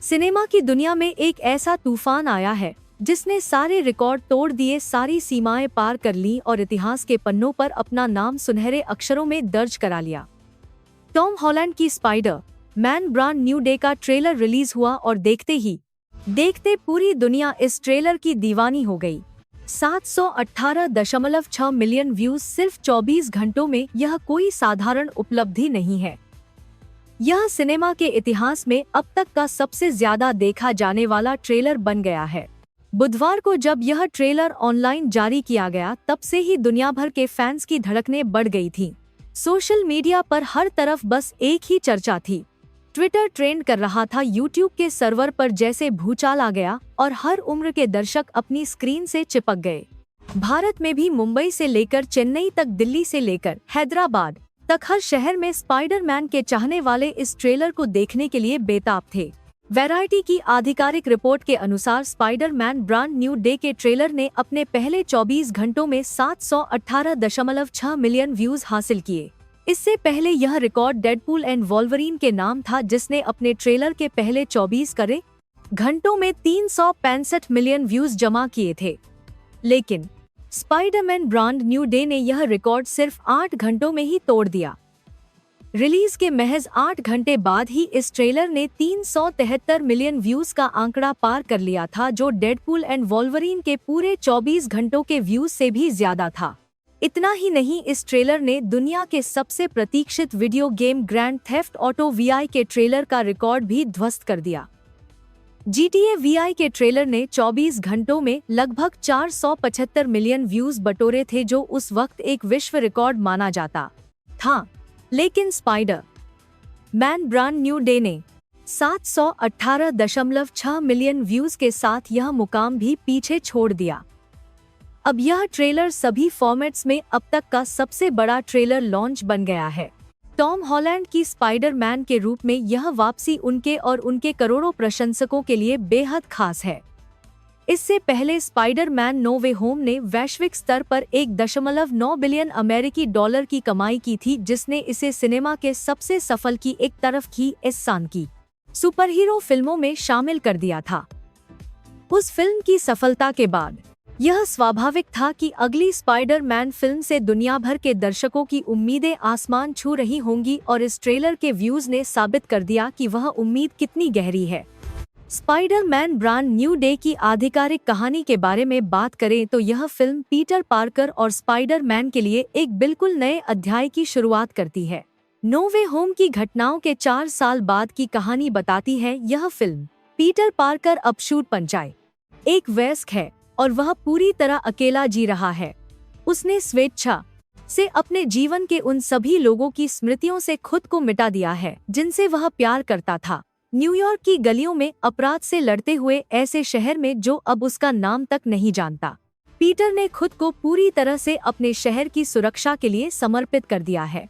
Cinema की दुनिया में एक ऐसा तूफान आया है जिसने सारे रिकॉर्ड तोड़ दिए, सारी सीमाएं पार कर ली और इतिहास के पन्नों पर अपना नाम सुनहरे अक्षरों में दर्ज करा लिया। टॉम हॉलैंड की spider man brand new day का ट्रेलर रिलीज हुआ और देखते ही देखते पूरी दुनिया इस ट्रेलर की दीवानी हो गई। 718.6 मिलियन व्यूज सिर्फ 24 घंटों में, यह कोई साधारण उपलब्धि नहीं है। यह सिनेमा के इतिहास में अब तक का सबसे ज्यादा देखा जाने वाला ट्रेलर बन गया है। बुधवार को जब यह ट्रेलर ऑनलाइन जारी किया गया, तब से ही दुनिया भर के फैंस की धड़कनें बढ़ गई थीं। सोशल मीडिया पर हर तरफ बस एक ही चर्चा थी। ट्विटर ट्रेंड कर रहा था, यूट्यूब के सर्वर पर जैसे भूचाल आ गया और हर उम्र के दर्शक अपनी स्क्रीन से चिपक गए। भारत में भी मुंबई से लेकर चेन्नई तक, दिल्ली से लेकर हैदराबाद तक हर शहर में स्पाइडरमैन के चाहने वाले इस ट्रेलर को देखने के लिए बेताब थे। वैरायटी की आधिकारिक रिपोर्ट के अनुसार स्पाइडरमैन ब्रांड न्यू डे के ट्रेलर ने अपने पहले 24 घंटों में 718.6 मिलियन व्यूज हासिल किए। इससे पहले यह रिकॉर्ड डेडपूल एंड वॉल्वरीन के नाम था, जिसने अपने ट्रेलर के पहले 24 घंटों में 365 मिलियन व्यूज जमा किए थे। लेकिन स्पाइडरमैन ब्रांड न्यू डे ने यह रिकॉर्ड सिर्फ 8 घंटों में ही तोड़ दिया। रिलीज के महज 8 घंटे बाद ही इस ट्रेलर ने 373 मिलियन व्यूज का आंकड़ा पार कर लिया था, जो डेडपूल एंड वॉल्वरीन के पूरे 24 घंटों के व्यूज से भी ज्यादा था। इतना ही नहीं, इस ट्रेलर ने दुनिया के सबसे प्रतीक्षित video game Grand Theft Auto VI के ट्रेलर का रिकॉर्ड भी ध्वस्त कर दिया। GTA VI के ट्रेलर ने 24 घंटों में लगभग 475 मिलियन व्यूज बटोरे थे, जो उस वक्त एक विश्व रिकॉर्ड माना जाता था। लेकिन स्पाइडर-मैन ब्रांड न्यू डे ने 718.6 मिलियन व्यूज के साथ यह मुकाम भी पीछे छोड़ दिया। अब यह ट्रेलर सभी फॉर्मेट्स में अब तक का सबसे बड़ा ट्रेलर लॉन्च बन गया है। टॉम हॉलैंड की स्पाइडरमैन के रूप में यह वापसी उनके और उनके करोड़ों प्रशंसकों के लिए बेहद खास है। इससे पहले स्पाइडरमैन नो वे होम ने वैश्विक स्तर पर 1.9 बिलियन अमेरिकी डॉलर की कमाई की थी, जिसने इसे सिनेमा के सबसे सफल की एक तरफ की इस साल की सुपरहीरो फिल्मों में शामिल कर दिया था। उस फिल्म की सफलता के बाद यह स्वाभाविक था कि अगली स्पाइडरमैन फिल्म से दुनिया भर के दर्शकों की उम्मीदें आसमान छू रही होंगी, और इस ट्रेलर के व्यूज ने साबित कर दिया कि वह उम्मीद कितनी गहरी है। स्पाइडरमैन ब्रांड न्यू डे की आधिकारिक कहानी के बारे में बात करें तो यह फिल्म पीटर पार्कर और स्पाइडरमैन के लिए एक बिल्कुल नए अध्याय की शुरुआत करती है। नो वे होम की घटनाओं के 4 साल बाद की कहानी बताती है। यह फिल्म पीटर पार्कर अब शूट पंचाई एक वयस्क है और वह पूरी तरह अकेला जी रहा है। उसने स्वेच्छा से अपने जीवन के उन सभी लोगों की स्मृतियों से खुद को मिटा दिया है जिनसे वह प्यार करता था। न्यूयॉर्क की गलियों में अपराध से लड़ते हुए ऐसे शहर में जो अब उसका नाम तक नहीं जानता, पीटर ने खुद को पूरी तरह से अपने शहर की सुरक्षा के लिए समर्पित कर दिया है।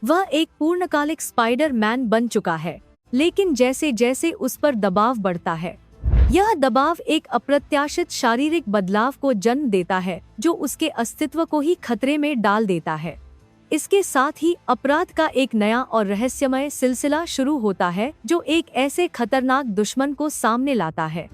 वह एक पूर्णकालिक स्पाइडरमैन बन चुका है, लेकिन जैसे जैसे उस पर दबाव बढ़ता है, यह दबाव एक अप्रत्याशित शारीरिक बदलाव को जन्म देता है, जो उसके अस्तित्व को ही खतरे में डाल देता है। इसके साथ ही अपराध का एक नया और रहस्यमय सिलसिला शुरू होता है, जो एक ऐसे खतरनाक दुश्मन को सामने लाता है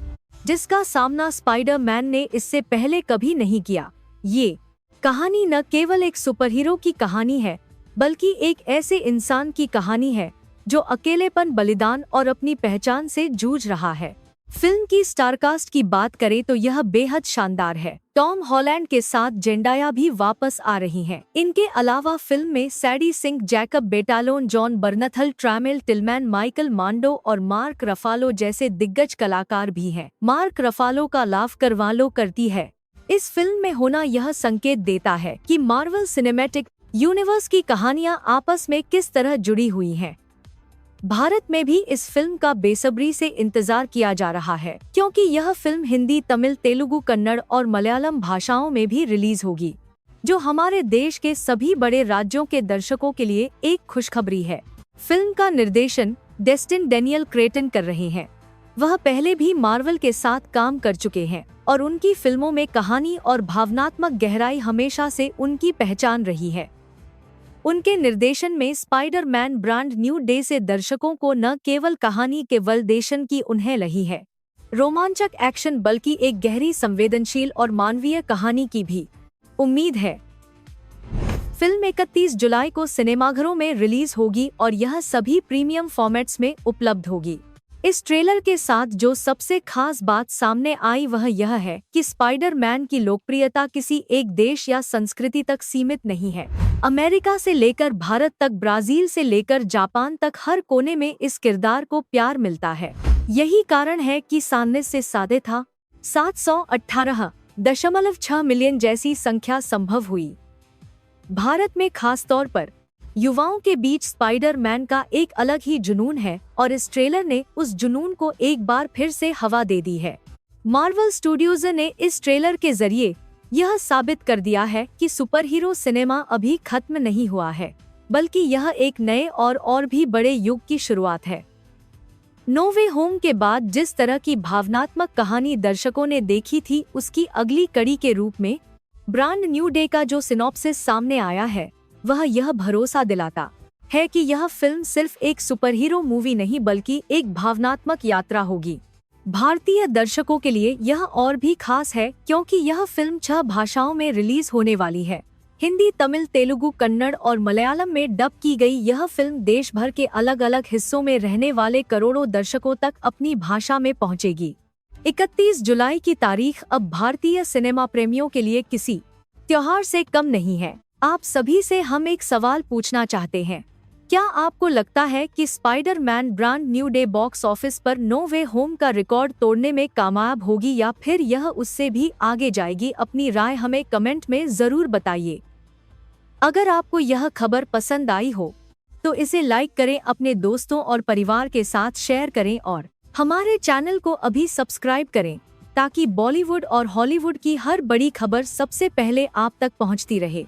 जिसका सामना स्पाइडरमैन ने इससे पहले कभी नहीं किया। ये कहानी न केवल एक सुपरहीरो की कहानी है, बल्कि एक ऐसे इंसान की कहानी है जो अकेलेपन, बलिदान और अपनी पहचान से जूझ रहा है। फिल्म की स्टारकास्ट की बात करें तो यह बेहद शानदार है। टॉम हॉलैंड के साथ जेंडाया भी वापस आ रही हैं। इनके अलावा फिल्म में Sadie Sink, Jacob Batalon, Jon Bernthal, Tramell Tillman, Michael Mando और मार्क रफालो जैसे दिग्गज कलाकार भी हैं। मार्क रफालो का लाफ करवालो करती है इस फिल्म में होना यह संकेत देता है कि मार्वल सिनेमैटिक यूनिवर्स की कहानियां आपस में किस तरह जुड़ी हुई हैं। भारत में भी इस फिल्म का बेसब्री से इंतजार किया जा रहा है, क्योंकि यह फिल्म हिंदी, तमिल, तेलुगु, कन्नड़ और मलयालम भाषाओं में भी रिलीज होगी, जो हमारे देश के सभी बड़े राज्यों के दर्शकों के लिए एक खुशखबरी है। फिल्म का निर्देशन डेस्टिन डैनियल क्रेटन कर रहे हैं। वह पहले भी मार्वल के साथ काम कर चुके हैं और उनकी फिल्मों में कहानी और भावनात्मक गहराई हमेशा से उनकी पहचान रही है। उनके निर्देशन में स्पाइडरमैन ब्रांड न्यू डे से दर्शकों को न केवल कहानी के वल्देशन की उन्हें लही है रोमांचक एक्शन बल्कि एक गहरी संवेदनशील और मानवीय कहानी की भी उम्मीद है। फिल्म 31 जुलाई को सिनेमाघरों में रिलीज होगी और यह सभी प्रीमियम फॉर्मेट्स में उपलब्ध होगी। इस ट्रेलर के साथ जो सबसे खास बात सामने आई वह यह है कि स्पाइडरमैन की लोकप्रियता किसी एक देश या संस्कृति तक सीमित नहीं है। अमेरिका से लेकर भारत तक, ब्राजील से लेकर जापान तक हर कोने में इस किरदार को प्यार मिलता है। यही कारण है कि सामने से सादे था 718.6 मिलियन जैसी संख्या संभव हुई। भारत में खास तौर पर युवाओं के बीच स्पाइडरमैन का एक अलग ही जुनून है और इस ट्रेलर ने उस जुनून को एक बार फिर से हवा दे दी है। मार्वल स्टूडियोज ने इस ट्रेलर के जरिए यह साबित कर दिया है कि सुपरहीरो सिनेमा अभी खत्म नहीं हुआ है, बल्कि यह एक नए और भी बड़े युग की शुरुआत है। नो वे होम के बाद जिस तरह की भावनात्मक कहानी दर्शकों ने देखी थी, उसकी अगली कड़ी के रूप में ब्रांड न्यू डे का जो सिनॉप्सिस सामने आया है वह यह भरोसा दिलाता है कि यह फिल्म सिर्फ एक सुपरहीरो मूवी नहीं बल्कि एक भावनात्मक यात्रा होगी। भारतीय दर्शकों के लिए यह और भी खास है क्योंकि यह फिल्म 6 भाषाओं में रिलीज होने वाली है। हिंदी, तमिल, तेलुगु, कन्नड़ और मलयालम में डब की गई यह फिल्म देश भर के अलग अलग हिस्सों में रहने वाले करोड़ों दर्शकों तक अपनी भाषा में पहुंचेगी। 31 जुलाई की तारीख अब भारतीय सिनेमा प्रेमियों के लिए किसी त्योहार से कम नहीं है। आप सभी से हम एक सवाल पूछना चाहते हैं, क्या आपको लगता है कि Spiderman brand new day box office पर नो वे होम का रिकॉर्ड तोड़ने में कामयाब होगी या फिर यह उससे भी आगे जाएगी? अपनी राय हमें कमेंट में जरूर बताइए। अगर आपको यह खबर पसंद आई हो तो इसे लाइक करें, अपने दोस्तों और परिवार के साथ शेयर करें और हमारे चैनल को अभी सब्सक्राइब करें ताकि बॉलीवुड और हॉलीवुड की हर बड़ी खबर सबसे पहले आप तक पहुंचती रहे।